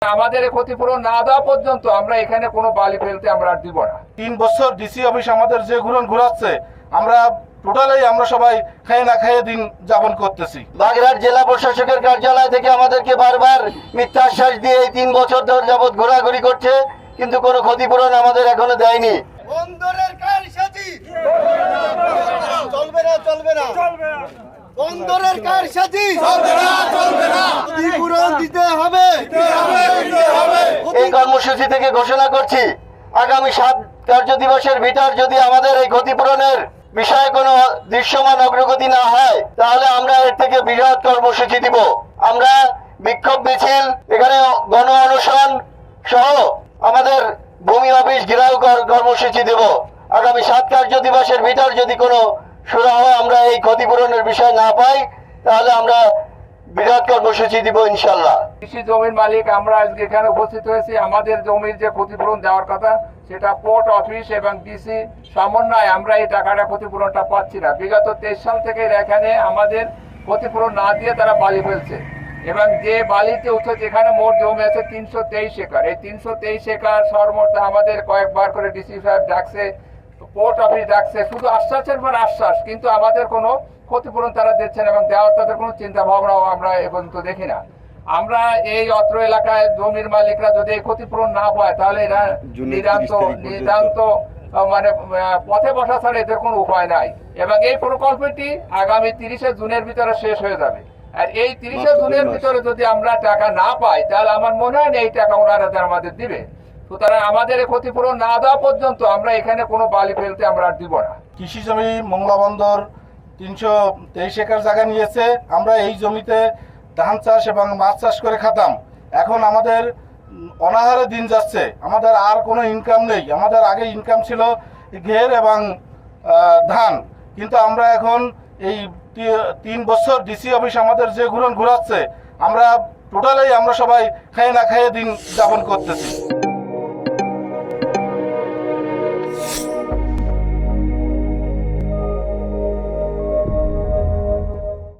আমাদের ক্ষতিপূরণ না দেওয়া পর্যন্ত আমরা এখানে কোনো বালি ফেলতে আমরা দিব না। 3 বছর ডিসি অফিস আমাদের যে ঘুরাচ্ছে, আমরা টোটালি আমরা সবাই খেয়ে না খেয়ে দিন যাপন করতেছি। বাগেরহাট জেলা প্রশাসকের কার্যালয় থেকে আমাদেরকে বারবার মিথ্যা আশ্বাস দিয়ে এই 3 বছর ধরে যাবৎ ঘোরাঘুরি করছে, কিন্তু কোনো ক্ষতিপূরণ আমাদের এখনো দেয়নি। বন্দরের কারসাজি চলবে না, চলবে না, বন্দরের কারসাজি চলবে না, চলবে না, ক্ষতিপূরণ দিতে হবে। এই কর্মসূচি থেকে ঘোষণা করছি, আগামী 7 কার্য দিবসের ভিতর যদি আমাদের এই ক্ষতিপূরণের বিষয়ে কোনো দৃশ্যমান অগ্রগতি না হয়, তাহলে আমরা এর থেকে বৃহৎ কর্মসূচি দিব। আমরা বিক্ষোভ মিছিল, এখানে গণ অনশন সহ আমাদের ভূমি অফিস ঘেরাও কর্মসূচি দেব। আগামী 7 কার্য দিবসের ভিতর যদি কোনো সুরাহ আমরা এই ক্ষতিপূরণের বিষয় না পাই, তাহলে আমরা বৃহৎ কর্মসূচি দিব ইনশাল্লাহ। কৃষি জমির মালিক আমরা আজকে এখানে উপস্থিত হয়েছি। আমাদের জমির যে ক্ষতিপূরণ দেওয়ার কথা, সেটা পোর্ট অফিস এবং ডিসি সমন্বয়ে আমরা এই টাকাটা ক্ষতিপূরণটা পাচ্ছি না। বিগত 23 সাল থেকে এখানে আমাদের ক্ষতিপূরণ না দিয়ে তারা বালি ফেলছে, এবং যে বালিতে উঠছে, যেখানে মোট জমি আছে 323 একর। এই 323 একর সর্বমোট আমাদের কয়েকবার করে ডিসি সাহেব ডাকছে, পোর্ট অফিস ডাকছে, শুধু আশ্বাসের পর আশ্বাস, কিন্তু আমাদের কোনো ক্ষতিপূরণ তারা দিচ্ছেন এবং দেওয়ার তাদের কোনো চিন্তা ভাবনাও আমরা এ পর্যন্ত দেখি না। আমরা এই অত্র এলাকায় জমির মালিকরা যদি এই ক্ষতিপূরণ না পায়, তাহলে এরা নিতান্ত মানে পথে বসা ছাড়া এদের কোনো উপায় নাই। এবং এই প্রকল্পটি আগামী 30শে জুনের ভিতরে শেষ হয়ে যাবে। আর এই 30শে জুনের ভিতরে যদি আমরা টাকা না পাই, তাহলে আমার মনে হয় না এই টাকা ওনারা আমাদের দিবে। সুতরাং আমাদের ক্ষতিপূরণ না দেওয়া পর্যন্ত আমরা এখানে কোনো বালি ফেলতে আমরা দিব না। কৃষি জমি মোংলা বন্দর 323 একর জায়গা নিয়েছে। আমরা এই জমিতে ধান চাষ এবং মাছ চাষ করে খেতাম। এখন আমাদের অনাহারে দিন যাচ্ছে, আমাদের আর কোনো ইনকাম নেই। আমাদের আগে ইনকাম ছিল ঘের এবং ধান, কিন্তু আমরা এখন এই 3 বছর ডিসি অফিস আমাদের যে ঘুরাচ্ছে, আমরা টোটালি আমরা সবাই খেয়ে না খেয়ে দিন যাপন করতেছি।